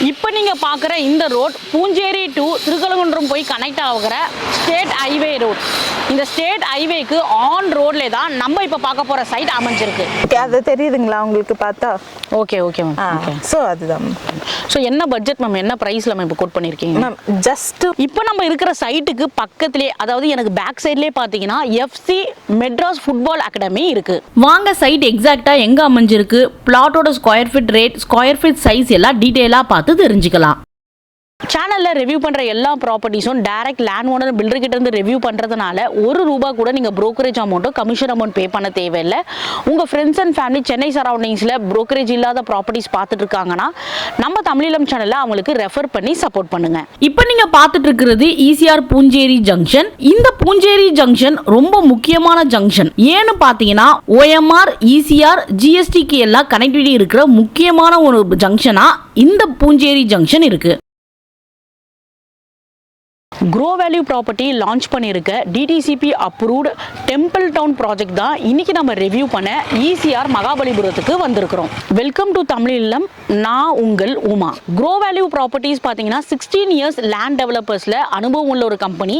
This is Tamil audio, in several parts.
இப்போ நீங்கள் பார்க்குற இந்த ரோட் பூஞ்சேரி டு திருக்கழுங்குன்றம் போய் கனெக்ட் ஆகிற ஸ்டேட் ஹைவே ரோட். இந்த ஸ்டேட் ஹைவேக்கு ஆன் ரோட்லேயே தான் நம்ம இப்போ பார்க்க போகிற சைட் அமைஞ்சிருக்கு. அது தெரியுதுங்களா உங்களுக்கு பார்த்தா? Okay okay ma'am. ஸோ அதுதான். ஸோ என்ன பட்ஜெட் மேம், என்ன ப்ரைஸில் மேம் இப்போ கோட் பண்ணியிருக்கீங்க மேம்? ஜஸ்ட் இப்போ நம்ம இருக்கிற சைட்டுக்கு பக்கத்துலேயே, அதாவது எனக்கு பேக் சைட்லேயே பார்த்தீங்கன்னா எஃப்சி மெட்ராஸ் ஃபுட்பால் அகாடமி இருக்குது. வாங்க சைட் எக்ஸாக்டாக எங்கே அமைஞ்சிருக்கு, பிளாட்டோட square feet rate, square feet size எல்லாம் டீட்டெயிலாக பார்த்து தெரிஞ்சுக்கலாம். சேனலில் ரிவ்யூ பண்ணுற எல்லா ப்ராப்பர்ட்டிஸும் டைரக்ட் லேண்ட் ஓனர் பில்டர் கிட்ட இருந்து ரிவ்யூ பண்ணுறதுனால ₹1 கூட நீங்கள் ப்ரோக்கரேஜ் அமௌண்ட்டோ கமிஷன் அமௌண்ட் பே பண்ண தேவையில்லை. உங்கள் ஃப்ரெண்ட்ஸ் அண்ட் ஃபேமிலி சென்னை சரௌண்டிங்ஸில் ப்ரோக்கரேஜ் இல்லாத ப்ராப்பர்ட்டிஸ் பார்த்துட்டு இருக்காங்கன்னா நம்ம தமிழீழம் சேனலில் அவங்களுக்கு ரெஃபர் பண்ணி சப்போர்ட் பண்ணுங்க. இப்போ நீங்கள் பார்த்துட்டு இருக்கிறது ECR பூஞ்சேரி ஜங்ஷன். இந்த பூஞ்சேரி ஜங்ஷன் ரொம்ப முக்கியமான ஜங்ஷன். ஏன்னு பார்த்தீங்கன்னா OMR, ECR, GSTக்கு எல்லாம் கனெக்டிவிட்டி இருக்கிற முக்கியமான ஒரு ஜங்ஷனாக இந்த பூஞ்சேரி ஜங்ஷன் இருக்கு. க்ரோ வேல்யூ ப்ராப்பர்ட்டி லான்ச் பண்ணியிருக்க DTCP approved temple down project தான் இன்னைக்கு நம்ம ரிவ்யூ பண்ண ECR மகாபலிபுரத்துக்கு வந்திருக்கிறோம். வெல்கம் டு தமிழீழம், நான் உங்கள் உமா. க்ரோ வேல்யூ ப்ராப்பர்ட்டிஸ் பார்த்தீங்கன்னா 16 இயர்ஸ் லேண்ட் டெவலப்பர்ஸில் அனுபவம் உள்ள ஒரு கம்பெனி.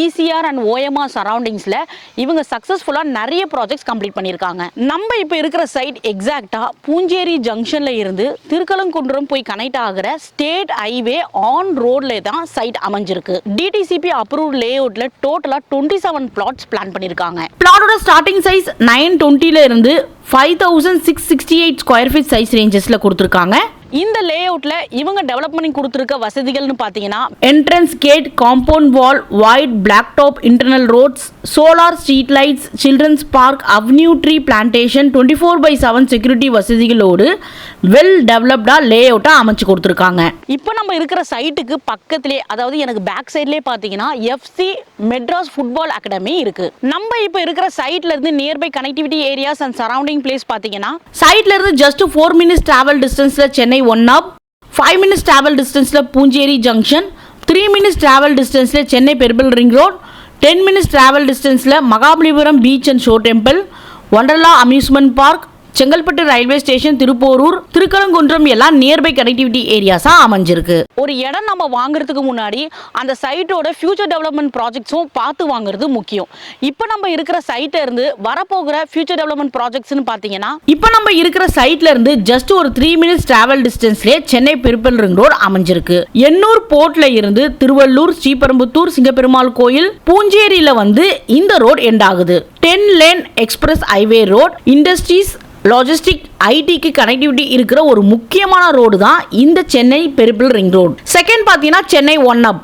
ECR அண்ட் OMR சரௌண்டிங்ஸில் இவங்க சக்ஸஸ்ஃபுல்லாக நிறைய ப்ராஜெக்ட்ஸ் கம்ப்ளீட் பண்ணியிருக்காங்க. நம்ம இப்போ இருக்கிற சைட் எக்ஸாக்டாக பூஞ்சேரி ஜங்ஷனில் இருந்து திருக்கழுங்குன்றம் போய் கனெக்ட் ஆகிற ஸ்டேட் ஹைவே ஆன் ரோட்ல தான் சைட் அமைஞ்சிருக்கு. DTCP approved layoutல டோட்டலா 27 plots பிளான் பண்ணிருக்காங்க. பிளாட்டோட ஸ்டார்டிங் சைஸ் 920ல இருந்து 5668 ஸ்கொயர் ஃபீட் சைஸ் ரேஞ்சஸ்ல கொடுத்திருக்காங்க. இந்த லேஅவுட்ல இவங்க டெவலப் பண்ணி கொடுத்திருக்க வசதிகள்னு பாத்தீங்கன்னா entrance gate, compound wall, wide black top internal roads, solar street lights, children's park, avenue tree plantation, 24/7 security வசதிகளோடு வெல் டெவலப்டா லேஅவுட்டா அமைச்சு கொடுத்திருக்காங்க. இப்போ நம்ம இருக்கிற சைட்டுக்கு பக்கத்திலே, அதாவது எனக்கு பேக் சைட்லயே பாத்தீங்கன்னா எஃப்சி மெட்ராஸ் ஃபுட்பால் அகாடமி இருக்கு. நம்ம இப்போ இருக்கிற சைட்ல இருந்து nearby connectivity areas and surrounding place பாத்தீங்கன்னா சைட்ல இருந்து ஜஸ்ட் 4 minutes டிராவல் டிஸ்டன்ஸ்ல Chennai one up, 5 minutes travel டிஸ்டன்ஸ்ல பூஞ்சேரி ஜங்ஷன், 3 minutes டிராவல் டிஸ்டன்ஸ்ல Chennai purple ring road, 10 minutes travel டிஸ்டன்ஸ்ல Mahabalipuram beach and shore temple, Wonderla amusement park, Chengalpattu railway station, Thiruporur, Thirukalukundram எல்லாம் நியர்பை கனெக்டிவிட்டி ஏரியாஸா அமைஞ்சிருக்கு. ஒரு இடம் நம்ம வாங்குறதுக்கு முன்னாடி அந்த சைட்டோட ஃபியூச்சர் டெவலப்மெண்ட் ப்ராஜெக்ட்ஸும் பார்த்து வாங்குறது முக்கியம். இப்போ நம்ம இருக்கிற சைட்ல இருந்து வரப்போகிற ஃபியூச்சர் டெவலப்மெண்ட் ப்ராஜெக்ட்ஸ்னு பார்த்தீங்கன்னா இப்போ நம்ம இருக்கிற சைட்ல இருந்து ஜஸ்ட் ஒரு 3 minutes டிராவல் டிஸ்டன்ஸ்லேயே சென்னை பெர்பிள் ரிங் ரோடு அமைஞ்சிருக்கு. எண்ணூர் போர்ட்ல இருந்து திருவள்ளூர், ஸ்ரீபெரும்புத்தூர், சிங்கப்பெருமாள் கோயில், பூஞ்சேரியில வந்து இந்த ரோடு எண்ட் ஆகுது. 10 lane express highway road, industries, logistic, ஐடிக்கு கனெக்டிவிட்டி இருக்கிற ஒரு முக்கியமான ரோடு தான் இந்த Chennai purple ring road. Second பார்த்தீங்கன்னா சென்னை ஒன் அப்.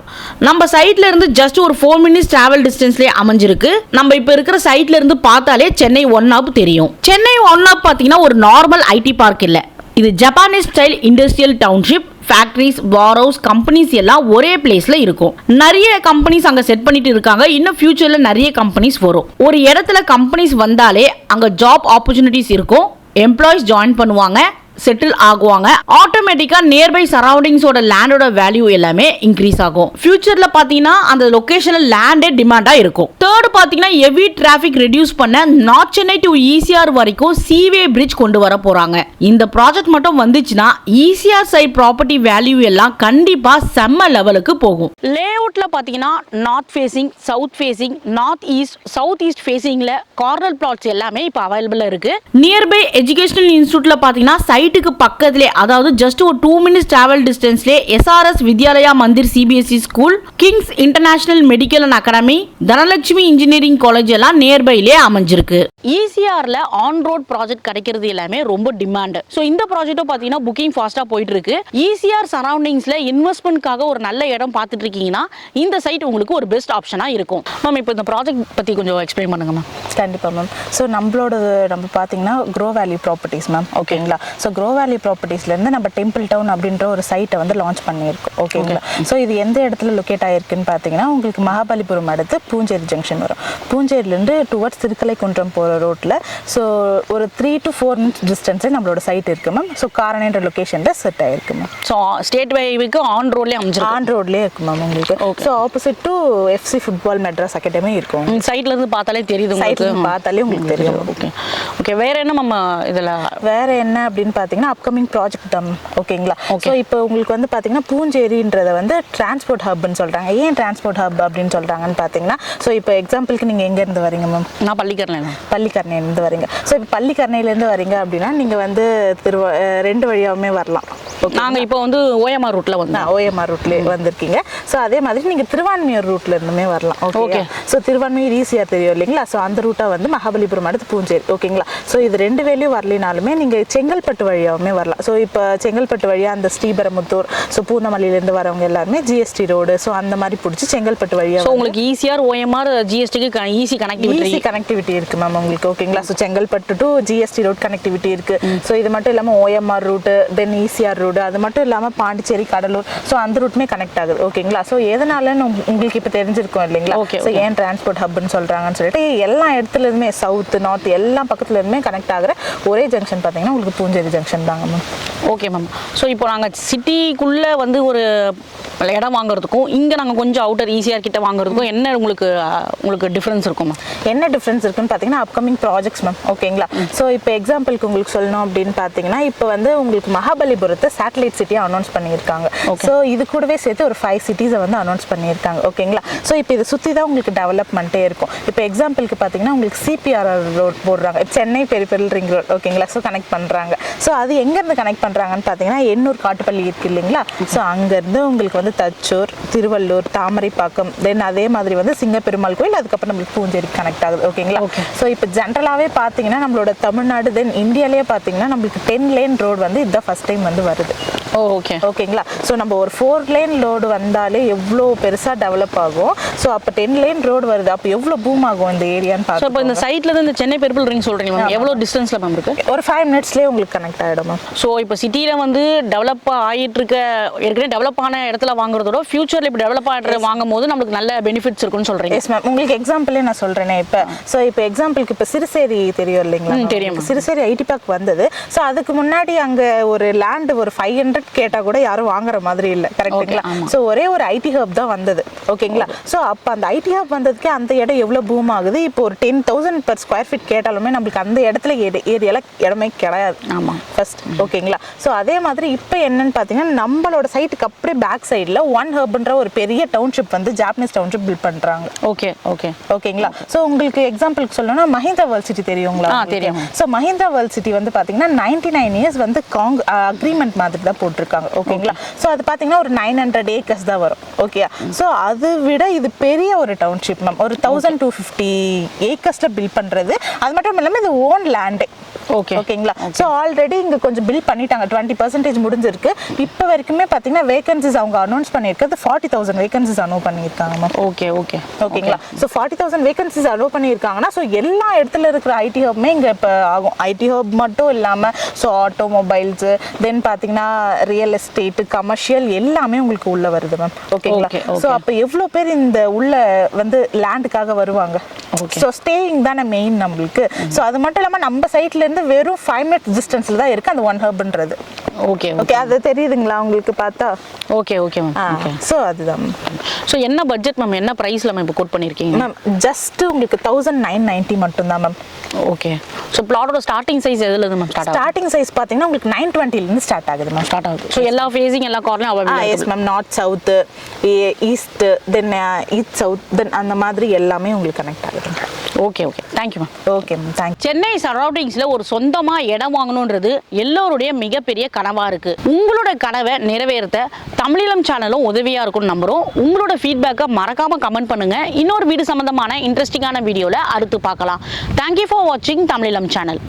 நம்ம சைட்ல இருந்து ஜஸ்ட் ஒரு 4 minutes டிராவல் டிஸ்டன்ஸ்லேயே அமைஞ்சிருக்கு. நம்ம இப்போ இருக்கிற சைட்ல இருந்து பார்த்தாலே சென்னை ஒன் அப் தெரியும். சென்னை ஒன் அப் பார்த்தீங்கன்னா ஒரு நார்மல் ஐடி பார்க் இல்லை, இது Japanese style industrial township. Factories, warehouse, companies எல்லாம் ஒரே பிளேஸ்ல இருக்கும். நிறைய கம்பெனிஸ் அங்க செட் பண்ணிட்டு இருக்காங்க. இன்னும் ஃபியூச்சர்ல நிறைய கம்பெனிஸ் வரும். ஒரு இடத்துல கம்பெனிஸ் வந்தாலே அங்க ஜாப் ஆப்பர்ச்சுனிட்டிஸ் இருக்கும். எம்ப்ளாயிஸ் ஜாயின் பண்ணுவாங்க, செட்டில் ஆகுவாங்க. ஆட்டோமேட்டிக்கா நியர்பை சரௌண்டிங்ஸோட லேண்டோட வேல்யூ எல்லாமே இன்க்ரீஸ் ஆகும். ஃபியூச்சர்ல பாத்தீங்கன்னா அந்த லொகேஷன்ல லேண்டே டிமாண்டா இருக்கும். தேர்ட் பாத்தீங்கன்னா ஹெவி டிராபிக் ரெடியூஸ் பண்ண நார்த் சென்னை டு ECR வரைக்கும் சீவே பிரிட்ஜ் கொண்டு வர போறாங்க. இந்த ப்ராஜெக்ட் மட்டும் வந்துச்சுன்னா ECR சைட் ப்ராப்பர்ட்டி வேல்யூ எல்லாம் கண்டிப்பா செம்ம லெவலுக்கு போகும். லேஅவுட்ல பாத்தீங்கன்னா north facing, south facing, north east, south east ஃபேசிங்ல கார்னர் பிளாட்ஸ் எல்லாமே இப்போ அவைலபிளா இருக்கு. நியர்பை எஜுகேஷனல் இன்ஸ்டிடியூட்ல பாத்தீங்கன்னா சைட்டுக்கு பக்கத்திலே, அதாவது ஜஸ்ட் ஒரு 2 minutes டிராவல் டிஸ்டன்ஸ்லே SRS Vidyalaya Mandir CBSE school, Kings International Medical and Academy, Dhanalakshmi engineering college எல்லாம் நியர்பைலே அமைஞ்சிருக்கு. ECRல ஆன் ரோட் ப்ராஜெக்ட் கிடைக்கிறது எல்லாமே ரொம்ப டிமாண்ட். ஸோ இந்த ப்ராஜெக்டும் பார்த்தீங்கன்னா புக்கிங் ஃபாஸ்ட்டாக போயிட்டு இருக்கு. ECR சரௌண்டிங்ஸ்ல இன்வெஸ்ட்மெண்ட்காக ஒரு நல்ல இடம் பார்த்துட்டு இருக்கீங்கன்னா இந்த சைட் உங்களுக்கு ஒரு பெஸ்ட் ஆப்ஷனாக இருக்கும். மேம் இப்போ இந்த ப்ராஜெக்ட் பற்றி கொஞ்சம் எக்ஸ்பிளைன் பண்ணுங்க மேம். கண்டிப்பாக மேம். ஸோ நம்ம பார்த்தீங்கன்னா க்ரோ வேல்யூ ப்ராப்பர்ட்டிஸ் மேம். ஓகேங்களா? ஸோ க்ரோ வேல்யூ ப்ராப்பர்ட்டிஸ்லேருந்து நம்ம டெம்பிள் டவுன் அப்படின்ற ஒரு சைட்டை வந்து லான்ச் பண்ணியிருக்கோம். ஓகேங்களா? ஸோ இது எந்த இடத்துல லொக்கேட் ஆகிருக்குன்னு பார்த்தீங்கன்னா உங்களுக்கு மகாபலிபுரம் அடுத்து பூஞ்சேரி ஜங்ஷன் வரும். பூஞ்சேரியிலேருந்து டுவர்ட்ஸ் திருக்கலைக்குன்றம் போகிற ரோட்டில் ஸோ ஒரு 3 to 4 minutes டிஸ்டன்ஸில் நம்மளோட சைட் இருக்குது மேம். ஸோ காரணின்ற லொக்கேஷனில் செட் ஆகிருக்கு மேம். ஸோ ஸ்டேட் வைவுக்கு ஆன் ரோட்லேயே அமைஞ்சிருக்கு. ஆன் ரோட்லேயே இருக்குது மேம் உங்களுக்கு. So opposite to FC football Madras academy இருக்கும். சைட்லேருந்து பார்த்தாலே தெரியுது, சைட்லேருந்து பார்த்தாலே உங்களுக்கு தெரியும். Okay okay. வேறு என்ன மேம் இதில் வேறு என்ன அப்படின்னு பார்த்தீங்கன்னா அப்கமிங் ப்ராஜெக்ட் தான். ஓகேங்களா? ஸோ இப்போ உங்களுக்கு வந்து பார்த்தீங்கன்னா பூஞ்சேரின்றத வந்து டிரான்ஸ்போர்ட் ஹப்னு சொல்கிறாங்க. ஏன் டிரான்ஸ்போர்ட் ஹப் அப்படின்னு சொல்கிறாங்கன்னு பார்த்தீங்கன்னா, ஸோ இப்போ எக்ஸாம்பிளுக்கு நீங்கள் எங்கேருந்து வரீங்க மேம்? நான் பள்ளிக்கரணையிலேருந்து வரீங்க. ஸோ இப்போ பள்ளிக்கரணையிலேருந்து வரீங்க அப்படின்னா நீங்கள் வந்து ரெண்டு வழியாகவுமே வரலாம். நாங்கள் இப்போ வந்து ஓஎம்ஆர் ரூட்டில் வந்தோம். ஓஎம்ஆர் ரூட்லேயே வந்திருக்கீங்க. ஸோ அதே மாதிரி நீங்கள் திருவான்மியூர் ரூட்ல இருந்துமே வரலாம். ஓகே. ஸோ திருவான்மியூர் ஈஸியாக தெரியும் இல்லைங்களா? ஸோ அந்த ரூட்டை வந்து மகாபலிபுரம் அடுத்து பூஞ்சேரி. ஓகேங்களா? ஸோ இது ரெண்டு வேலையும் வரலினாலுமே நீங்கள் செங்கல்பட்டு வழியாகவுமே வரலாம். ஸோ இப்போ செங்கல்பட்டு வழியாக அந்த ஸ்ரீபெரும்புத்தூர், ஸோ பூந்தமல்லியிலேருந்து வரவங்க எல்லாருமே ஜிஎஸ்டி ரோடு, ஸோ அந்த மாதிரி பிடிச்சி செங்கல்பட்டு வழியாக. ஸோ உங்களுக்கு ஈஸியாக ஓஎம்ஆர் ஜிஎஸ்டிக்கு ஈஸி கனெக்டிவிட்டி இருக்குது மேம் உங்களுக்கு. ஓகேங்களா? So Chengalpattu to GST road connectivity இருக்குது. ஸோ இது மட்டும் இல்லாமல் ஓஎம்ஆர் ரூட்டு, தென் ஈசிஆர் ரோடு, அது மட்டும் இல்லாமல் பாண்டிச்சேரி, கடலூர், ஸோ அந்த ரூட்டுமே கனெக்ட் ஆகுது. ஓகேங்களா? ஸோ எதனாலன்னு உங்களுக்கு இப்போ தெரிஞ்சிருக்கும் இல்லைங்களா? ஸோ ஏன் டிரான்ஸ்போர்ட் ஹப்னு சொல்கிறாங்கன்னு சொல்லிட்டு எல்லா இடத்துலையுமே சவுத் நார்த் எல்லா பக்கத்துலேருந்துமே கனெக்ட் ஆகிற ஒரே ஜங்ஷன் பார்த்தீங்கன்னா உங்களுக்கு பூஞ்சேரி ஜங்ஷன் தாங்க மேம். Okay ma'am. ஸோ இப்போ நாங்கள் சிட்டிக்குள்ளே வந்து ஒரு இடம் வாங்குறதுக்கும் இங்கே நாங்கள் கொஞ்சம் அவுட்டர் ஈஸியாக கிட்ட வாங்குறதுக்கும் என்ன உங்களுக்கு டிஃப்ரென்ஸ் இருக்கும் மேம்? என்ன டிஃப்ரென்ஸ் இருக்குன்னு பார்த்தீங்கன்னா அப்கமிங் ப்ராஜெக்ட்ஸ் மேம். ஓகேங்களா? ஸோ இப்போ எக்ஸாம்பிளுக்கு உங்களுக்கு சொல்லணும் அப்படின்னு பார்த்தீங்கன்னா, இப்போ வந்து உங்களுக்கு மகாபலிபுரத்தை சேட்டலைட் சிட்டியாக அனௌன்ஸ் பண்ணியிருக்காங்க. ஸோ இது கூடவே சேர்த்து ஒரு 5 சிட்டிஸை வந்து அனௌன்ஸ் பண்ணியிருக்காங்க. ஓகேங்களா? ஸோ இப்போ இதை சுற்றி தான் உங்களுக்கு டெவலப்மெண்ட்டே இருக்கும். இப்போ எக்ஸாம்பிளுக்கு பார்த்தீங்கன்னா உங்களுக்கு சிபிஆர்ஆர் ரோட் போடுறாங்க, சென்னை பெரிஃபெரல் ரிங் ரோட். ஓகேங்களா? ஸோ கனெக்ட் பண்ணுறாங்க. ஸோ அது எங்கேருந்து கனெக்ட் பண்ணுறாங்கன்னு பார்த்தீங்கன்னா எண்ணூர் காட்டுப்பள்ளி இருக்குது இல்லைங்களா? ஸோ அங்கேருந்து உங்களுக்கு வந்து தச்சூர், திருவள்ளூர், தாமரைப்பாக்கம், தென் அதே மாதிரி வந்து சிங்கப்பெருமாள் கோயில், அதுக்கப்புறம் நம்மளுக்கு பூஞ்சேரி கனெக்ட் ஆகுது. ஓகேங்களா? ஸோ இப்போ ஜென்ரலாகவே பார்த்தீங்கன்னா நம்மளோட தமிழ்நாடு தென் இந்தியாலேயே பார்த்தீங்கன்னா நம்மளுக்கு 10 லேன் ரோடு வந்து இதுதான் ஃபர்ஸ்ட் டைம் வந்து வருது. ஓகேங்களா? ஸோ நம்ம ஒரு 4 லேன் ரோடு வந்தாலே எவ்வளோ பெருசாக டெவலப் ஆகும். ஸோ அப்போ 10 லேன் ரோடு வருது, அப்போ எவ்வளோ பூம் ஆகும் இந்த ஏரியான்னு பார்த்து. இப்போ இந்த சைட்லேருந்து இந்த சென்னை பெரிஃபெரல் ரிங் சொல்கிறீங்க மேம், எவ்வளோ டிஸ்டன்ஸில் மேம் இருக்குது? ஒரு 5 மினிட்ஸ்லேயே உங்களுக்கு கனெக்ட் ஆகிடும் மேம். ஸோ இப்போ சிட்டியில் வந்து டெவலப் ஆகிட்டு இருக்க ஏற்கனவே டெவலப் ஆன இடத்துல வாங்குறதோட ஃபியூச்சரில் இப்போ டெவலப் ஆகிட்டு வாங்கும் போது நம்மளுக்கு நல்ல பெனிஃபிட்ஸ் இருக்குன்னு சொல்கிறீங்க. Yes ma'am. உங்களுக்கு எக்ஸாம்பிளே நான் சொல்கிறேனே இப்போ. ஸோ இப்போ எக்ஸாம்பிளுக்கு இப்போ சிறுசேரி தெரியும் இல்லைங்களா? தெரியும். சிறுசேரி ஐடி பார்க் வந்தது. ஸோ அதுக்கு முன்னாடி அங்கே ஒரு லேண்டு ஒரு 500 கேட்டால் கூட யாரும் வாங்குற மாதிரி இல்லை. கரெக்டுங்களா? ஸோ ஒரே ஒரு ஐடி ஹப் தான் வந்தது. ஓகேங்களா? ஸோ அப்போ அந்த ஐடி ஹப் வந்ததுக்கே அந்த இடம் எவ்வளோ பூம் ஆகுது. இப்போ ஒரு 10,000 per square feet கேட்டாலுமே நம்மளுக்கு அந்த இடத்துல ஏரியால இடமே கிடையாது. ஆமாம் ஃபர்ஸ்ட். ஓகேங்களா? ஸோ அதே மாதிரி இப்போ என்னன்னு பார்த்தீங்கன்னா நம்மளோட சைட்டுக்கு அப்படியே பேக் சைடில் ஒன் ஹப்ன்ற ஒரு பெரிய டவுன்ஷிப் வந்து ஜாப்பனீஸ் டவுன்ஷிப் பில்ட் பண்ணுறாங்க. ஓகேங்களா? ஸோ உங்களுக்கு எக்ஸாம்பிளுக்கு சொல்லணும்னா மஹிந்திரா வேர்ல்ட் சிட்டி தெரியுங்களா? தெரியும். ஸோ மஹிந்திரா வேர்ல்ட் சிட்டி வந்து பார்த்தீங்கன்னா 99 இயர்ஸ் வந்து அக்ரிமெண்ட் மாதிரி தான் போட்டிருக்காங்க. ஓகேங்களா? ஸோ அது பார்த்தீங்கன்னா ஒரு 900 ஏக்கர்ஸ் தான் வரும். ஓகே. ஸோ அதை விட இது பெரிய ஒரு டவுன்ஷிப் மேம். ஒரு 1250 ஏக்கர்ஸில் பில்ட் பண்ணுறது. அது மட்டும் இல்லாமல் இது ஓன் லேண்டே. ஓகேங்களா? ஸோ ஆல்ரெடி இங்கே கொஞ்சம் பில் பண்ணிட்டாங்க, 20% முடிஞ்சிருக்கு. இப்போ வரைக்குமே பார்த்தீங்கன்னா வேகன்சிஸ் அவங்க அனௌன்ஸ் பண்ணியிருக்கிறது 40,000 வேகன்சிஸ் அனௌன்ஸ் பண்ணியிருக்காங்க மேம். ஓகேங்களா? ஸோ 40,000 வேகன்சிஸ் அலோவ் பண்ணியிருக்காங்கன்னா ஸோ எல்லா இடத்துல இருக்கிற ஐடி ஹப்மே இங்கே இப்போ ஆகும். ஐடி ஹப் மட்டும் இல்லாமல் ஸோ ஆட்டோமொபைல்ஸு, தென் பார்த்தீங்கன்னா ரியல் எஸ்டேட்டு, கமர்ஷியல் எல்லாமே உங்களுக்கு உள்ளே வருது மேம். ஓகேங்களா? ஸோ அப்போ எவ்வளோ பேர் இந்த உள்ள வந்து லேண்டுக்காக வருவாங்க. ஸோ ஸ்டேயிங் தானே மெயின் நம்மளுக்கு. ஸோ அது மட்டும் இல்லாமல் நம்ம சைட்லேருந்து வெறும் 5 minutes டிஸ்டன்ஸில் தான் இருக்குது அந்த ஒன் ஹப்ன்றது. ஓகே. அது தெரியுதுங்களா உங்களுக்கு பார்த்தா? Okay ma'am. ஸோ அதுதான். ஸோ என்ன பட்ஜெட் மேம், என்ன ப்ரைஸில் மேம் இப்போ கோட் பண்ணியிருக்கீங்க மேம்? ஜஸ்ட் உங்களுக்கு 1990 மட்டும்தான் மேம். ஓகே. ஸோ பிளாட்டோட ஸ்டார்டிங் சைஸ் எதுல இருந்து மேம் ஸ்டார்டிங் சைஸ் பார்த்தீங்கன்னா உங்களுக்கு 920லேருந்து ஸ்டார்ட் ஆகுது மேம். ஸோ எல்லா ஃபேஸிங் எல்லா கார்னரும் available. Yes ma'am. North south, east, then east south, then அந்த மாதிரி எல்லாமே உங்களுக்கு கனெக்ட் ஆகுது. Okay thank you ma'am. Okay ma'am. Thank you. Chennai சரௌண்டிங்ஸில் ஒரு சொந்தமாக இடம் வாங்கணுன்றது எல்லோருடைய மிகப்பெரிய கனவாக இருக்குது. உங்களோட கனவை நிறைவேற்ற தமிழீழம் சேனலும் உதவியாக இருக்கும்னு நம்புகிறோம். உங்களோட ஃபீட்பேக்கை மறக்காமல் கமெண்ட் பண்ணுங்கள். இன்னொரு வீடு சம்மந்தமான இன்ட்ரெஸ்டிங்கான வீடியோவில் அடுத்து பார்க்கலாம். தேங்க்யூ ஃபார் வாட்சிங் தமிழீழம் சேனல்.